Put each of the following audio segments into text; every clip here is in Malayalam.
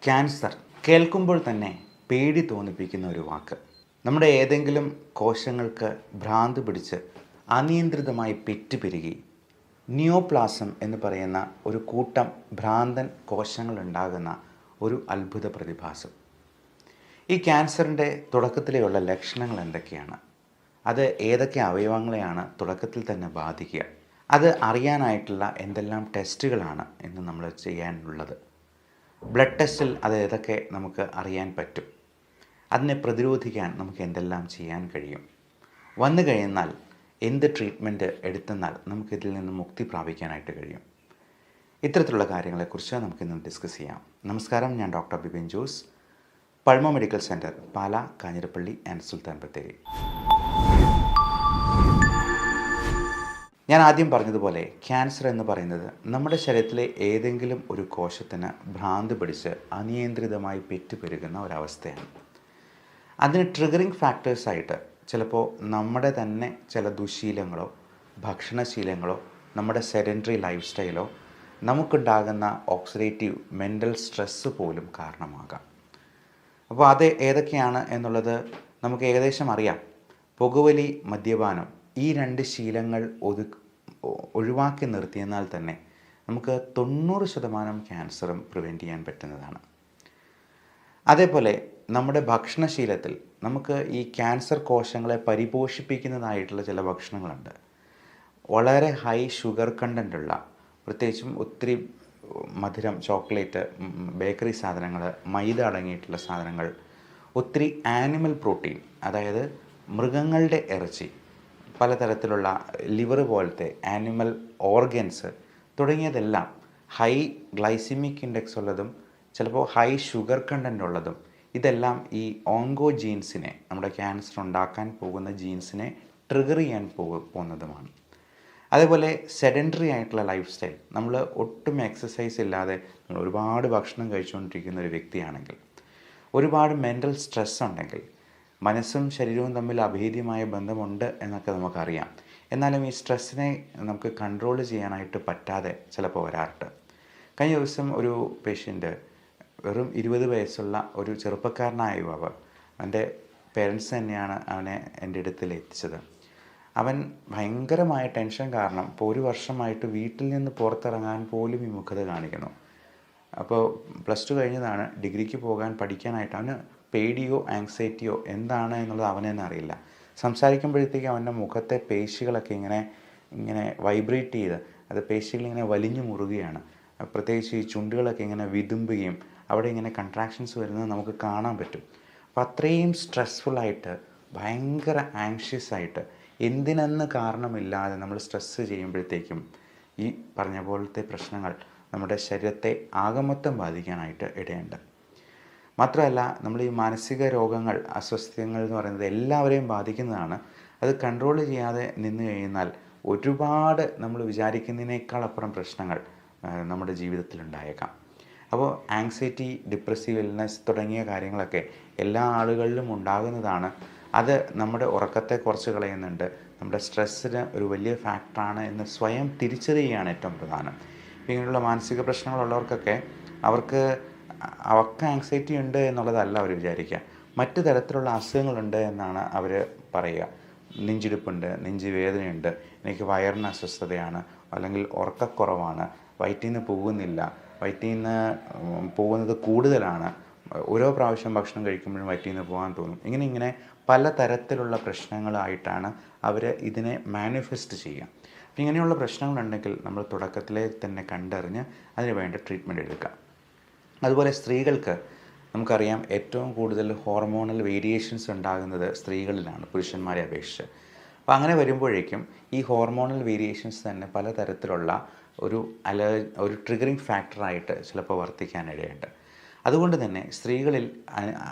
ക്യാൻസർ കേൾക്കുമ്പോൾ തന്നെ പേടി തോന്നിപ്പിക്കുന്ന ഒരു വാക്ക്. നമ്മുടെ ഏതെങ്കിലും കോശങ്ങൾക്ക് ഭ്രാന്ത് പിടിച്ച് അനിയന്ത്രിതമായി പെറ്റുപെരുകി നിയോപ്ലാസം എന്ന് പറയുന്ന ഒരു കൂട്ടം ഭ്രാന്തൻ കോശങ്ങളുണ്ടാകുന്ന ഒരു അത്ഭുത പ്രതിഭാസം. ഈ ക്യാൻസറിൻ്റെ തുടക്കത്തിലെയുള്ള ലക്ഷണങ്ങൾ എന്തൊക്കെയാണ്? അത് ഏതൊക്കെ അവയവങ്ങളെയാണ് തുടക്കത്തിൽ തന്നെ ബാധിക്കുക? അത് അറിയാനായിട്ടുള്ള എന്തെല്ലാം ടെസ്റ്റുകളാണ് ഇന്ന് നമ്മൾ ചെയ്യാനുള്ളത്? ബ്ലഡ് ടെസ്റ്റിൽ അത് ഏതൊക്കെ നമുക്ക് അറിയാൻ പറ്റും? അതിനെ പ്രതിരോധിക്കാൻ നമുക്ക് എന്തെല്ലാം ചെയ്യാൻ കഴിയും? വന്നു കഴിഞ്ഞാൽ എന്ത് ട്രീറ്റ്മെൻറ്റ് എടുത്തെന്നാൽ നമുക്കിതിൽ നിന്ന് മുക്തി പ്രാപിക്കാനായിട്ട് കഴിയും? ഇത്തരത്തിലുള്ള കാര്യങ്ങളെക്കുറിച്ച് നമുക്കിന്ന് ഡിസ്കസ് ചെയ്യാം. നമസ്കാരം, ഞാൻ doctor Bipin Jose, Pulmo medical centre, Pala, Kanjirappally and Sultan Bathery. ഞാൻ ആദ്യം പറഞ്ഞതുപോലെ ക്യാൻസർ എന്ന് പറയുന്നത് നമ്മുടെ ശരീരത്തിലെ ഏതെങ്കിലും ഒരു കോശത്തിന് ഭ്രാന്ത് പിടിച്ച് അനിയന്ത്രിതമായി പെറ്റുപെരുകുന്ന ഒരവസ്ഥയാണ്. അതിന് ട്രിഗറിങ് ഫാക്ടേഴ്സായിട്ട് ചിലപ്പോൾ നമ്മുടെ തന്നെ ചില ദുശീലങ്ങളോ ഭക്ഷണശീലങ്ങളോ നമ്മുടെ സെഡൻറ്ററി ലൈഫ് സ്റ്റൈലോ നമുക്കുണ്ടാകുന്ന ഓക്സിഡേറ്റീവ് മെൻ്റൽ സ്ട്രെസ്സ് പോലും കാരണമാകാം. അപ്പോൾ അത് ഏതൊക്കെയാണ് എന്നുള്ളത് നമുക്ക് ഏകദേശം അറിയാം. പുകവലി, മദ്യപാനം, ഈ രണ്ട് ശീലങ്ങൾ ഒഴിവാക്കി നിർത്തിയെന്നാൽ തന്നെ നമുക്ക് 90% ക്യാൻസറും പ്രിവെൻറ്റ് ചെയ്യാൻ പറ്റുന്നതാണ്. അതേപോലെ നമ്മുടെ ഭക്ഷണശീലത്തിൽ നമുക്ക് ഈ ക്യാൻസർ കോശങ്ങളെ പരിപോഷിപ്പിക്കുന്നതായിട്ടുള്ള ചില ഭക്ഷണങ്ങളുണ്ട്. വളരെ ഹൈ ഷുഗർ കണ്ടൻ്റുള്ള, പ്രത്യേകിച്ചും ഒത്തിരി മധുരം, ചോക്ലേറ്റ്, ബേക്കറി സാധനങ്ങൾ, മൈദ അടങ്ങിയിട്ടുള്ള സാധനങ്ങൾ, ഒത്തിരി ആനിമൽ പ്രോട്ടീൻ, അതായത് മൃഗങ്ങളുടെ ഇറച്ചി, പലതരത്തിലുള്ള ലിവർ പോലത്തെ ആനിമൽ ഓർഗൻസ് തുടങ്ങിയതെല്ലാം ഹൈ ഗ്ലൈസിമിക് ഇൻഡെക്സ് ഉള്ളതും ചിലപ്പോൾ ഹൈ ഷുഗർ കണ്ടൻ്റ് ഉള്ളതും, ഇതെല്ലാം ഈ ഓങ്കോ ജീൻസിനെ, നമ്മുടെ ക്യാൻസർ ഉണ്ടാക്കാൻ പോകുന്ന ജീൻസിനെ ട്രിഗർ ചെയ്യാൻ പോകുന്നതുമാണ്. അതേപോലെ സെഡൻറ്ററി ആയിട്ടുള്ള ലൈഫ് സ്റ്റൈൽ, നമ്മൾ ഒട്ടും എക്സസൈസ് ഇല്ലാതെ നമ്മൾ ഒരുപാട് ഭക്ഷണം കഴിച്ചുകൊണ്ടിരിക്കുന്ന ഒരു വ്യക്തിയാണെങ്കിൽ, ഒരുപാട് മെൻ്റൽ സ്ട്രെസ് ഉണ്ടെങ്കിൽ, മനസ്സും ശരീരവും തമ്മിൽ അഭേദ്യമായ ബന്ധമുണ്ട് എന്നൊക്കെ നമുക്കറിയാം. എന്നാലും ഈ സ്ട്രെസ്സിനെ നമുക്ക് കൺട്രോൾ ചെയ്യാനായിട്ട് പറ്റാതെ ചിലപ്പോൾ വരാറുണ്ട്. കഴിഞ്ഞ ദിവസം ഒരു പേഷ്യൻ്റ്, വെറും 20 വയസ്സുള്ള ഒരു ചെറുപ്പക്കാരനായ യുവാവ്, അവൻ്റെ പേരൻസ് തന്നെയാണ് അവനെ എൻ്റെ അടുത്തിൽ എത്തിച്ചത്. അവൻ ഭയങ്കരമായ ടെൻഷൻ കാരണം ഇപ്പോൾ 1 വർഷമായിട്ട് വീട്ടിൽ നിന്ന് പുറത്തിറങ്ങാൻ പോലും വിമുഖത കാണിക്കുന്നു. അപ്പോൾ +2 കഴിഞ്ഞതാണ്, ഡിഗ്രിക്ക് പോകാൻ പഠിക്കാനായിട്ട് അവന് പേടിയോ ആങ്സൈറ്റിയോ എന്താണ് എന്നുള്ളത് അവന് തന്നെ അറിയില്ല. സംസാരിക്കുമ്പോഴത്തേക്കും അവൻ്റെ മുഖത്തെ പേശികളൊക്കെ ഇങ്ങനെ വൈബ്രേറ്റ് ചെയ്ത്, അത് പേശികളിങ്ങനെ വലിഞ്ഞു മുറുകയാണ്. പ്രത്യേകിച്ച് ഈ ചുണ്ടുകളൊക്കെ ഇങ്ങനെ വിതുമ്പുകയും അവിടെ ഇങ്ങനെ കൺട്രാക്ഷൻസ് വരുന്നത് നമുക്ക് കാണാൻ പറ്റും. അപ്പോൾ അത്രയും സ്ട്രെസ്ഫുള്ളായിട്ട്, ഭയങ്കര ആങ്ഷ്യസ് ആയിട്ട്, എന്തിനെന്ന് കാരണമില്ലാതെ നമ്മൾ സ്ട്രെസ്സ് ചെയ്യുമ്പോഴത്തേക്കും ഈ പറഞ്ഞ പോലത്തെ പ്രശ്നങ്ങൾ നമ്മുടെ ശരീരത്തെ ആകമൊത്തം ബാധിക്കാനായിട്ട് ഇടയുണ്ട്. മാത്രമല്ല, നമ്മൾ ഈ മാനസിക രോഗങ്ങൾ, അസ്വസ്ഥതകൾ എന്ന് പറയുന്നത് എല്ലാവരെയും ബാധിക്കുന്നതാണ്. അത് കൺട്രോൾ ചെയ്യാതെ നിന്ന് കഴിഞ്ഞാൽ ഒരുപാട് നമ്മൾ വിചാരിക്കുന്നതിനേക്കാൾ അപ്പുറം പ്രശ്നങ്ങൾ നമ്മുടെ ജീവിതത്തിലുണ്ടായേക്കാം. അപ്പോൾ ആങ്സൈറ്റി, ഡിപ്രസീവ് ഇൽനെസ് തുടങ്ങിയ കാര്യങ്ങളൊക്കെ എല്ലാ ആളുകളിലും ഉണ്ടാകുന്നതാണ്. അത് നമ്മുടെ ഉറക്കത്തെ കുറച്ച് കളയുന്നുണ്ട്, നമ്മുടെ സ്ട്രെസ്സിന് ഒരു വലിയ ഫാക്ടറാണ് എന്ന് സ്വയം തിരിച്ചറിയുകയാണ് ഏറ്റവും പ്രധാനം. ഇങ്ങനെയുള്ള മാനസിക പ്രശ്നങ്ങളുള്ളവർക്കൊക്കെ അവർക്ക് ആങ്സൈറ്റി ഉണ്ട് എന്നുള്ളതല്ല അവർ വിചാരിക്കുക, മറ്റു തരത്തിലുള്ള അസുഖങ്ങളുണ്ട് എന്നാണ് അവർ പറയുക. നെഞ്ചിടിപ്പുണ്ട്, നെഞ്ച് വേദനയുണ്ട്, എനിക്ക് വയറിന് അസ്വസ്ഥതയാണ്, അല്ലെങ്കിൽ ഉറക്കക്കുറവാണ്, വയറ്റിൽ നിന്ന് പോകുന്നില്ല, വയറ്റിൽ നിന്ന് പോകുന്നത് കൂടുതലാണ്, ഓരോ പ്രാവശ്യം ഭക്ഷണം കഴിക്കുമ്പോഴും വയറ്റിൽ നിന്ന് പോകാൻ തോന്നും. ഇങ്ങനെ പല തരത്തിലുള്ള പ്രശ്നങ്ങളായിട്ടാണ് അവർ ഇതിനെ മാനിഫെസ്റ്റ് ചെയ്യുക. അപ്പം ഇങ്ങനെയുള്ള പ്രശ്നങ്ങളുണ്ടെങ്കിൽ നമ്മൾ തുടക്കത്തിലെ തന്നെ കണ്ടറിഞ്ഞ് അതിന് വേണ്ട ട്രീറ്റ്മെൻറ്റ് എടുക്കുക. അതുപോലെ സ്ത്രീകൾക്ക് നമുക്കറിയാം, ഏറ്റവും കൂടുതൽ ഹോർമോണൽ വേരിയേഷൻസ് ഉണ്ടാകുന്നത് സ്ത്രീകളിലാണ് പുരുഷന്മാരെ അപേക്ഷിച്ച്. അപ്പോൾ അങ്ങനെ വരുമ്പോഴേക്കും ഈ ഹോർമോണൽ വേരിയേഷൻസ് തന്നെ പലതരത്തിലുള്ള ഒരു ട്രിഗറിങ് ഫാക്ടറായിട്ട് ചിലപ്പോൾ വർത്തിക്കാനിടയുണ്ട്. അതുകൊണ്ട് തന്നെ സ്ത്രീകളിൽ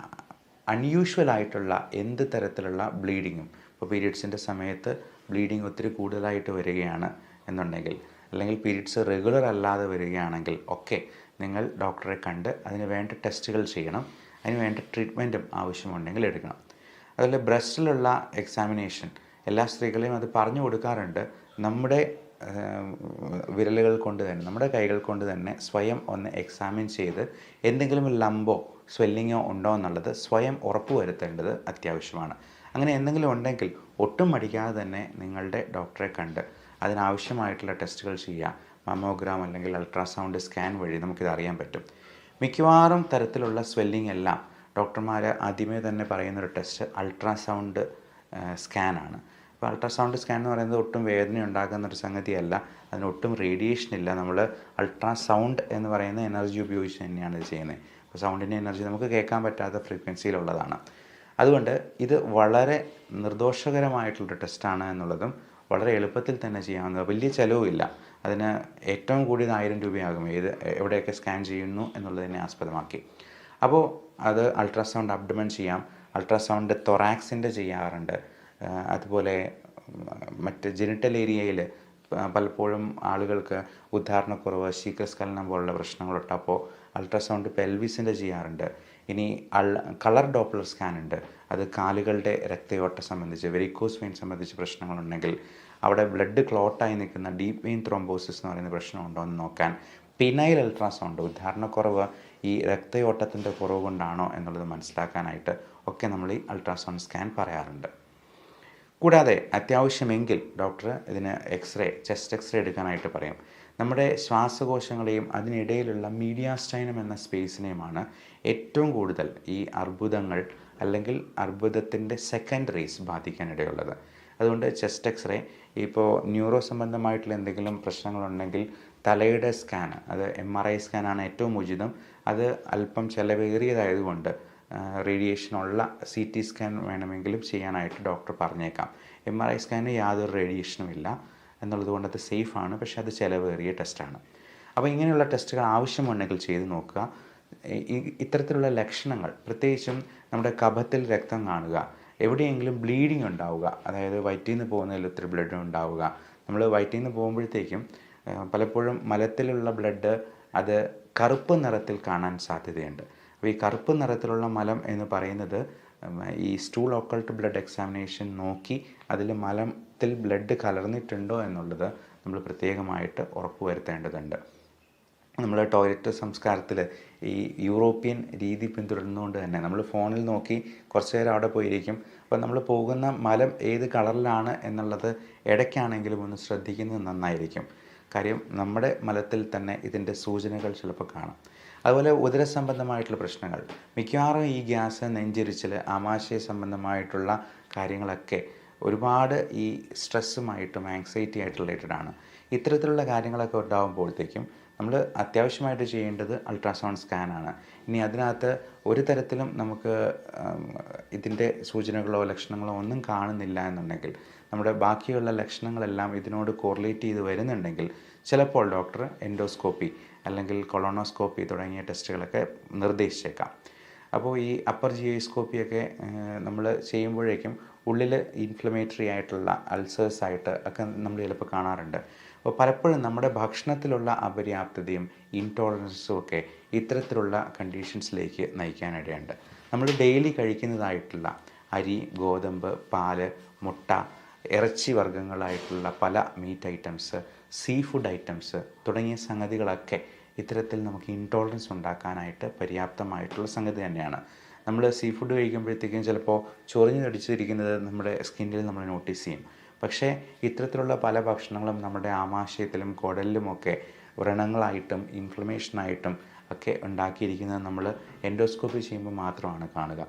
അൺയൂഷ്വലായിട്ടുള്ള എന്ത് തരത്തിലുള്ള ബ്ലീഡിങ്ങും, ഇപ്പോൾ പീരിയഡ്സിൻ്റെ സമയത്ത് ബ്ലീഡിങ് ഒത്തിരി കൂടുതലായിട്ട് വരികയാണ് എന്നുണ്ടെങ്കിൽ, അല്ലെങ്കിൽ പീരിയഡ്സ് റെഗുലർ അല്ലാതെ വരികയാണെങ്കിൽ ഒക്കെ നിങ്ങൾ ഡോക്ടറെ കണ്ട് അതിന് വേണ്ട ടെസ്റ്റുകൾ ചെയ്യണം. അതിന് വേണ്ട ട്രീറ്റ്മെൻറ്റും ആവശ്യമുണ്ടെങ്കിൽ എടുക്കണം. അതുപോലെ ബ്രസ്റ്റിലുള്ള എക്സാമിനേഷൻ എല്ലാ സ്ത്രീകളെയും അത് പറഞ്ഞു കൊടുക്കാറുണ്ട്. നമ്മുടെ വിരലുകൾ കൊണ്ട് തന്നെ, നമ്മുടെ കൈകൾ കൊണ്ട് തന്നെ സ്വയം ഒന്ന് എക്സാമിൻ ചെയ്ത് എന്തെങ്കിലും ലംബോ സ്വെല്ലിങ്ങോ ഉണ്ടോ എന്നുള്ളത് സ്വയം ഉറപ്പുവരുത്തേണ്ടത് അത്യാവശ്യമാണ്. അങ്ങനെ എന്തെങ്കിലും ഉണ്ടെങ്കിൽ ഒട്ടും മടിക്കാതെ തന്നെ നിങ്ങളുടെ ഡോക്ടറെ കണ്ട് അതിനാവശ്യമായിട്ടുള്ള ടെസ്റ്റുകൾ ചെയ്യുക. മമ്മോഗ്രാം അല്ലെങ്കിൽ അൾട്രാസൗണ്ട് സ്കാൻ വഴി നമുക്കിത് അറിയാൻ പറ്റും. മിക്കവാറും തരത്തിലുള്ള സ്വെല്ലിംഗ് എല്ലാം ഡോക്ടർമാർ ആദ്യമേ തന്നെ പറയുന്നൊരു ടെസ്റ്റ് അൾട്രാസൗണ്ട് സ്കാനാണ്. അപ്പോൾ അൾട്രാസൗണ്ട് സ്കാൻ എന്ന് പറയുന്നത് ഒട്ടും വേദന ഉണ്ടാക്കുന്നൊരു സംഗതിയല്ല, അതിനൊട്ടും റേഡിയേഷൻ ഇല്ല. നമ്മൾ അൾട്രാസൗണ്ട് എന്ന് പറയുന്ന എനർജി ഉപയോഗിച്ച് തന്നെയാണ് ഇത് ചെയ്യുന്നത്. അപ്പോൾ സൗണ്ടിൻ്റെ എനർജി നമുക്ക് കേൾക്കാൻ പറ്റാത്ത ഫ്രീക്വൻസിയിലുള്ളതാണ്. അതുകൊണ്ട് ഇത് വളരെ നിർദോഷകരമായിട്ടുള്ളൊരു ടെസ്റ്റാണ് എന്നുള്ളതും വളരെ എളുപ്പത്തിൽ തന്നെ ചെയ്യാവുന്നത്, വലിയ ചിലവുമില്ല. അതിന് ഏറ്റവും കൂടിയത് 1000 രൂപയാകും എവിടെയൊക്കെ സ്കാൻ ചെയ്യുന്നു എന്നുള്ളതിനെ ആസ്പദമാക്കി. അപ്പോൾ അത് അൾട്രാസൗണ്ട് അബ്ഡമൻ ചെയ്യാം, അൾട്രാസൗണ്ട് തൊറാക്സിൻ്റെ ചെയ്യാറുണ്ട്. അതുപോലെ മറ്റ് ജെനിറ്റൽ ഏരിയയിൽ പലപ്പോഴും ആളുകൾക്ക് ഉദ്ധാരണക്കുറവ്, ശീഘ്രസ്ഖലനം പോലുള്ള പ്രശ്നങ്ങളുണ്ടപ്പോൾ അൾട്രാസൗണ്ട് പെൽവിസിൻ്റെ ചെയ്യാറുണ്ട്. ഇനി കളർ ഡോപ്ലർ സ്കാൻ ഉണ്ട്. അത് കാലുകളുടെ രക്തയോട്ടം സംബന്ധിച്ച്, വെരിക്കോസ് വെയിൻ സംബന്ധിച്ച് പ്രശ്നങ്ങളുണ്ടെങ്കിൽ അവിടെ ബ്ലഡ് ക്ലോട്ടായി നിൽക്കുന്ന ഡീപ്പ് വെയിൻ ത്രോംബോസിസ് എന്ന് പറയുന്ന പ്രശ്നമുണ്ടോ എന്ന് നോക്കാൻ പിനൈൽ അൾട്രാസൗണ്ട്, ഉദ്ധാരണക്കുറവ് ഈ രക്തയോട്ടത്തിൻ്റെ കുറവ് കൊണ്ടാണോ എന്നുള്ളത് മനസ്സിലാക്കാനായിട്ട് ഒക്കെ നമ്മൾ ഈ അൾട്രാസൗണ്ട് സ്കാൻ പറയാറുണ്ട്. കൂടാതെ അത്യാവശ്യമെങ്കിൽ ഡോക്ടർ ഇതിന് ചെസ്റ്റ് എക്സ്റേ എടുക്കാനായിട്ട് പറയും. നമ്മുടെ ശ്വാസകോശങ്ങളെയും അതിനിടയിലുള്ള മീഡിയാസ്റ്റൈനം എന്ന സ്പേസിനെയുമാണ് ഏറ്റവും കൂടുതൽ ഈ അർബുദങ്ങൾ അല്ലെങ്കിൽ അർബുദത്തിൻ്റെ സെക്കൻഡറീസ് ബാധിക്കാനിടയുള്ളത്. അതുകൊണ്ട് ചെസ്റ്റ് എക്സ്റേ, ഇപ്പോൾ ന്യൂറോ സംബന്ധമായിട്ടുള്ള എന്തെങ്കിലും പ്രശ്നങ്ങളുണ്ടെങ്കിൽ തലയുടെ സ്കാൻ, അത് MRI സ്കാനാണ് ഏറ്റവും ഉചിതം. അത് അല്പം ചിലവേറിയതായതുകൊണ്ട് റേഡിയേഷനുള്ള CT സ്കാൻ വേണമെങ്കിലും ചെയ്യാനായിട്ട് ഡോക്ടർ പറഞ്ഞേക്കാം. MRI സ്കാനിന് യാതൊരു റേഡിയേഷനും ഇല്ല എന്നുള്ളത് കൊണ്ട് അത് സേഫാണ്, പക്ഷേ അത് ചിലവേറിയ ടെസ്റ്റാണ്. അപ്പോൾ ഇങ്ങനെയുള്ള ടെസ്റ്റുകൾ ആവശ്യമുണ്ടെങ്കിൽ ചെയ്ത് നോക്കുക. ഇത്തരത്തിലുള്ള ലക്ഷണങ്ങൾ, പ്രത്യേകിച്ചും നമ്മുടെ കഫത്തിൽ രക്തം കാണുക, എവിടെയെങ്കിലും ബ്ലീഡിങ് ഉണ്ടാവുക, അതായത് വയറ്റിൽ നിന്ന് പോകുന്നതിൽ ഒത്തിരി ബ്ലഡ് ഉണ്ടാവുക. നമ്മൾ വയറ്റിൽ നിന്ന് പോകുമ്പോഴത്തേക്കും പലപ്പോഴും മലത്തിലുള്ള ബ്ലഡ് അത് കറുപ്പ് നിറത്തിൽ കാണാൻ സാധ്യതയുണ്ട്. അപ്പോൾ ഈ കറുപ്പ് നിറത്തിലുള്ള മലം എന്ന് പറയുന്നത് ഈ സ്റ്റൂൾ ഒക്കൾട്ട് ബ്ലഡ് എക്സാമിനേഷൻ നോക്കി അതിൽ മലത്തിൽ ബ്ലഡ് കലർന്നിട്ടുണ്ടോ എന്നുള്ളത് നമ്മൾ പ്രത്യേകമായിട്ട് ഉറപ്പുവരുത്തേണ്ടതുണ്ട്. നമ്മൾ ടോയ്ലറ്റ് സംസ്കാരത്തിൽ ഈ യൂറോപ്യൻ രീതി പിന്തുടരുന്നതുകൊണ്ട് തന്നെ നമ്മൾ ഫോണിൽ നോക്കി കുറച്ച് നേരം അവിടെ പോയിരിക്കും. അപ്പോൾ നമ്മൾ പോകുന്ന മലം ഏത് കളറിലാണ് എന്നുള്ളത് ഇടയ്ക്കാണെങ്കിലും ഒന്ന് ശ്രദ്ധിക്കുന്നത് നന്നായിരിക്കും. കാര്യം നമ്മുടെ മലത്തിൽ തന്നെ ഇതിൻ്റെ സൂചനകൾ ചിലപ്പോൾ കാണാം. അതുപോലെ ഉദരസംബന്ധമായിട്ടുള്ള പ്രശ്നങ്ങൾ, മിക്കവാറും ഈ ഗ്യാസ്, നെഞ്ചിരിച്ചിൽ, ആമാശയ സംബന്ധമായിട്ടുള്ള കാര്യങ്ങളൊക്കെ ഒരുപാട് ഈ സ്ട്രെസ്സുമായിട്ടും ആങ്സൈറ്റി ആയിട്ട് റിലേറ്റഡ് ആണ്. ഇത്തരത്തിലുള്ള കാര്യങ്ങളൊക്കെ ഉണ്ടാകുമ്പോഴത്തേക്കും നമ്മൾ അത്യാവശ്യമായിട്ട് ചെയ്യേണ്ടത് അൾട്രാസൗണ്ട് സ്കാനാണ്. ഇനി അതിനകത്ത് ഒരു തരത്തിലും നമുക്ക് ഇതിൻ്റെ സൂചനകളോ ലക്ഷണങ്ങളോ ഒന്നും കാണുന്നില്ല എന്നുണ്ടെങ്കിൽ, നമ്മുടെ ബാക്കിയുള്ള ലക്ഷണങ്ങളെല്ലാം ഇതിനോട് കോറിലേറ്റ് ചെയ്ത് വരുന്നുണ്ടെങ്കിൽ ചിലപ്പോൾ ഡോക്ടർ എൻഡോസ്കോപ്പി അല്ലെങ്കിൽ കൊളോണോസ്കോപ്പി തുടങ്ങിയ ടെസ്റ്റുകളൊക്കെ നിർദ്ദേശിച്ചേക്കാം. അപ്പോൾ ഈ അപ്പർ ജിയോസ്കോപ്പിയൊക്കെ നമ്മൾ ചെയ്യുമ്പോഴേക്കും ഉള്ളിൽ ഇൻഫ്ലമേറ്ററി ആയിട്ടുള്ള അൾസേഴ്സ് ആയിട്ട് ഒക്കെ നമ്മൾ ചിലപ്പോൾ കാണാറുണ്ട്. അപ്പോൾ പലപ്പോഴും നമ്മുടെ ഭക്ഷണത്തിലുള്ള അപര്യാപ്തതയും ഇൻടോളറൻസും ഒക്കെ ഇത്തരത്തിലുള്ള കണ്ടീഷൻസിലേക്ക് നയിക്കാനിടയുണ്ട്. നമ്മൾ ഡെയിലി കഴിക്കുന്നതായിട്ടുള്ള അരി, ഗോതമ്പ്, പാല്, മുട്ട, ഇറച്ചി വർഗ്ഗങ്ങളായിട്ടുള്ള പല meat items, sea food items തുടങ്ങിയ സംഗതികളൊക്കെ ഇത്തരത്തിൽ നമുക്ക് ഇൻടോളറൻസ് ഉണ്ടാക്കാനായിട്ട് പര്യാപ്തമായിട്ടുള്ള സംഗതി തന്നെയാണ്. നമ്മൾ സീ ഫുഡ് കഴിക്കുമ്പോഴത്തേക്കും ചിലപ്പോൾ ചൊറിഞ്ഞ് തടിച്ചിരിക്കുന്നത് നമ്മുടെ സ്കിന്നിൽ നമ്മൾ നോട്ടീസ് ചെയ്യും. പക്ഷേ ഇത്തരത്തിലുള്ള പല ഭക്ഷണങ്ങളും നമ്മുടെ ആമാശയത്തിലും കുടലിലുമൊക്കെ വ്രണങ്ങളായിട്ടും ഇൻഫ്ലമേഷനായിട്ടും ഒക്കെ ഉണ്ടാക്കിയിരിക്കുന്നത് നമ്മൾ എൻഡോസ്കോപ്പി ചെയ്യുമ്പോൾ മാത്രമാണ് കാണുക.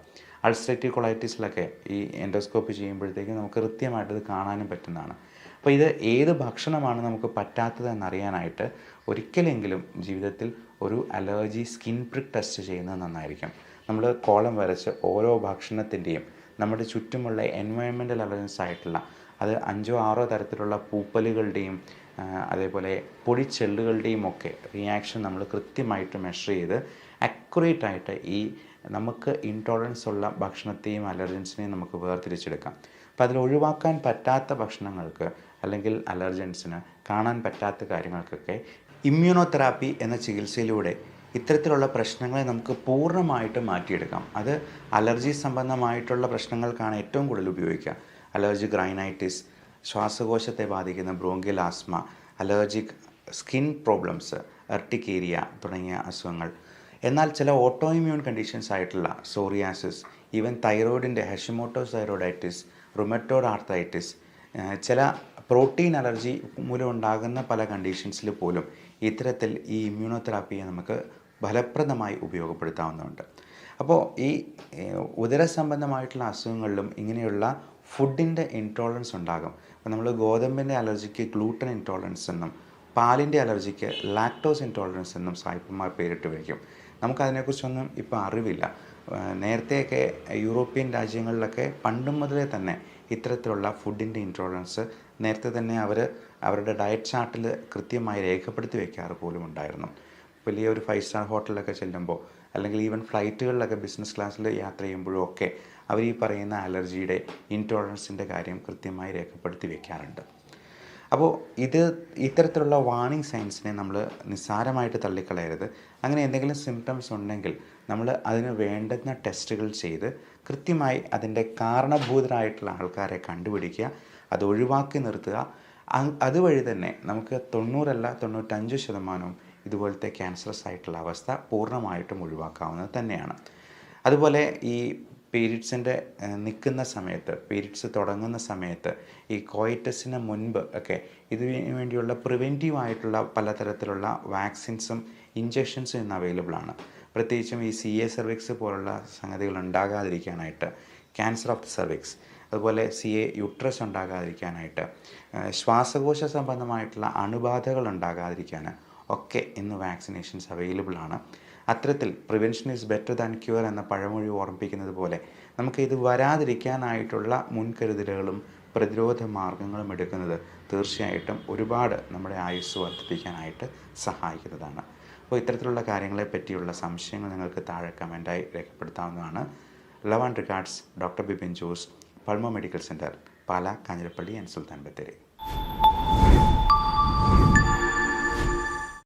അൾസറേറ്റീവ് കൊളൈറ്റിസിലൊക്കെ ഈ എൻഡോസ്കോപ്പി ചെയ്യുമ്പോഴത്തേക്കും നമുക്ക് കൃത്യമായിട്ടത് കാണാനും പറ്റുന്നതാണ്. അപ്പോൾ ഇത് ഏത് ഭക്ഷണമാണ് നമുക്ക് പറ്റാത്തത് എന്നറിയാനായിട്ട് ഒരിക്കലെങ്കിലും ജീവിതത്തിൽ ഒരു അലർജി സ്കിൻ പ്രിക്ക് ടെസ്റ്റ് ചെയ്യുന്നത് നന്നായിരിക്കും. നമ്മൾ കോളം വരച്ച് ഓരോ ഭക്ഷണത്തിൻ്റെയും നമ്മുടെ ചുറ്റുമുള്ള എൻവയോൺമെൻറ്റൽ അലർജൻസ് ആയിട്ടുള്ള അത് 5-6 തരത്തിലുള്ള പൂപ്പലുകളുടെയും അതേപോലെ പൊടിച്ചെള്ളുകളുടെയും ഒക്കെ റിയാക്ഷൻ നമ്മൾ കൃത്യമായിട്ട് മെഷർ ചെയ്ത് അക്യുറേറ്റ് ആയിട്ട് ഈ നമുക്ക് ഇൻടോളറൻസ് ഉള്ള ഭക്ഷണത്തെയും അലർജൻസിനെയും നമുക്ക് വേർതിരിച്ചെടുക്കാം. അപ്പോൾ അതിൽ ഒഴിവാക്കാൻ പറ്റാത്ത ഭക്ഷണങ്ങൾക്ക് അല്ലെങ്കിൽ അലർജൻസിന് കാണാൻ പറ്റാത്ത കാര്യങ്ങൾക്കൊക്കെ ഇമ്മ്യൂണോതെറാപ്പി എന്ന ചികിത്സയിലൂടെ ഇത്തരത്തിലുള്ള പ്രശ്നങ്ങളെ നമുക്ക് പൂർണ്ണമായിട്ട് മാറ്റിയെടുക്കാം. അത് അലർജി സംബന്ധമായിട്ടുള്ള പ്രശ്നങ്ങൾക്കാണ് ഏറ്റവും കൂടുതൽ ഉപയോഗിക്കുക. അലർജിക് റൈനൈറ്റിസ്, ശ്വാസകോശത്തെ ബാധിക്കുന്ന bronchial asthma, allergic skin problems, urticaria തുടങ്ങിയ അസുഖങ്ങൾ. എന്നാൽ ചില ഓട്ടോ ഇമ്മ്യൂൺ കണ്ടീഷൻസ് ആയിട്ടുള്ള സോറിയാസിസ്, ഈവൻ തൈറോയിഡിൻ്റെ ഹഷിമോട്ടോസ് തൈറോയിഡൈറ്റിസ്, റുമറ്റോയ്ഡ് ആർത്രൈറ്റിസ്, ചില പ്രോട്ടീൻ അലർജി മൂലം ഉണ്ടാകുന്ന പല കണ്ടീഷൻസിൽ പോലും ഇത്തരത്തിൽ ഈ ഇമ്മ്യൂണോതെറാപ്പിയെ നമുക്ക് ഫലപ്രദമായി ഉപയോഗപ്പെടുത്താവുന്നതുണ്ട്. അപ്പോൾ ഈ ഉദര സംബന്ധമായിട്ടുള്ള അസുഖങ്ങളിലും ഇങ്ങനെയുള്ള ഫുഡിൻ്റെ ഇൻടോളറൻസ് ഉണ്ടാകും. അപ്പോൾ നമ്മൾ ഗോതമ്പിൻ്റെ അലർജിക്ക് ഗ്ലൂട്ടൻ ഇൻടോളറൻസ് എന്നും പാലിൻ്റെ അലർജിക്ക് ലാക്ടോസ് ഇൻടോളറൻസ് എന്നും സായിപ്പന്മാർ പേരിട്ട് വയ്ക്കും. നമുക്കതിനെക്കുറിച്ചൊന്നും ഇപ്പോൾ അറിവില്ല. നേരത്തെയൊക്കെ യൂറോപ്യൻ രാജ്യങ്ങളിലൊക്കെ പണ്ടും മുതലേ തന്നെ ഇത്തരത്തിലുള്ള ഫുഡിൻ്റെ ഇൻടോളറൻസ് നേരത്തെ തന്നെ അവരുടെ ഡയറ്റ് ചാർട്ടിൽ കൃത്യമായി രേഖപ്പെടുത്തി വയ്ക്കാറ് പോലും ഉണ്ടായിരുന്നു. വലിയ ഒരു 5 സ്റ്റാർ ഹോട്ടലിലൊക്കെ ചെല്ലുമ്പോൾ അല്ലെങ്കിൽ ഈവൻ ഫ്ലൈറ്റുകളിലൊക്കെ ബിസിനസ് ക്ലാസ്സിൽ യാത്ര ചെയ്യുമ്പോഴും ഒക്കെ അവർ ഈ പറയുന്ന അലർജിയുടെ ഇൻടോളറൻസിൻ്റെ കാര്യം കൃത്യമായി രേഖപ്പെടുത്തി വയ്ക്കാറുണ്ട്. അപ്പോൾ ഇത്തരത്തിലുള്ള വാർണിംഗ് സൈൻസിനെ നമ്മൾ നിസ്സാരമായിട്ട് തള്ളിക്കളയരുത്. അങ്ങനെ എന്തെങ്കിലും സിംറ്റംസ് ഉണ്ടെങ്കിൽ നമ്മൾ അതിന് വേണ്ടുന്ന ടെസ്റ്റുകൾ ചെയ്ത് കൃത്യമായി അതിൻ്റെ കാരണഭൂതരായിട്ടുള്ള ആൾക്കാരെ കണ്ടുപിടിക്കുക, അത് ഒഴിവാക്കി നിർത്തുക. അതുവഴി തന്നെ നമുക്ക് 90 അല്ല 95% ഇതുപോലത്തെ ക്യാൻസറസ് ആയിട്ടുള്ള അവസ്ഥ പൂർണ്ണമായിട്ടും ഒഴിവാക്കാവുന്നത് തന്നെയാണ്. അതുപോലെ ഈ പീരീഡ്സിൻ്റെ നിൽക്കുന്ന സമയത്ത്, പീരീഡ്സ് തുടങ്ങുന്ന സമയത്ത്, ഈ കോയിറ്റസിന് മുൻപ് ഒക്കെ ഇതിനു വേണ്ടിയുള്ള പ്രിവെൻറ്റീവ് ആയിട്ടുള്ള പലതരത്തിലുള്ള വാക്സിൻസും ഇഞ്ചക്ഷൻസും ഇന്ന് അവൈലബിൾ ആണ്. പ്രത്യേകിച്ചും ഈ CA സെർവിക്സ് പോലുള്ള സംഗതികൾ ഉണ്ടാകാതിരിക്കാനായിട്ട്, ക്യാൻസർ ഓഫ് ദി സെർവിക്സ്, അതുപോലെ CA യുട്രസ് ഉണ്ടാകാതിരിക്കാനായിട്ട്, ശ്വാസകോശ സംബന്ധമായിട്ടുള്ള അണുബാധകൾ ഉണ്ടാകാതിരിക്കാൻ ഒക്കെ ഇന്ന് വാക്സിനേഷൻസ് അവൈലബിൾ ആണ്. അത്തരത്തിൽ prevention is better than cure എന്ന പഴമൊഴി ഓർമ്മിപ്പിക്കുന്നത് പോലെ നമുക്ക് ഇത് വരാതിരിക്കാനായിട്ടുള്ള മുൻകരുതലുകളും പ്രതിരോധ മാർഗങ്ങളും എടുക്കുന്നത് തീർച്ചയായിട്ടും ഒരുപാട് നമ്മുടെ ആയുസ്സ് വർദ്ധിപ്പിക്കാനായിട്ട് സഹായിക്കുന്നതാണ്. അപ്പോൾ ഇത്തരത്തിലുള്ള കാര്യങ്ങളെ പറ്റിയുള്ള സംശയങ്ങൾ നിങ്ങൾക്ക് താഴെ കമൻറ്റായി രേഖപ്പെടുത്താവുന്നതാണ്. Love and regards, doctor Bipin Jose, Pulmo medical centre, Pala, Kanjirappally and Sultan Bathery.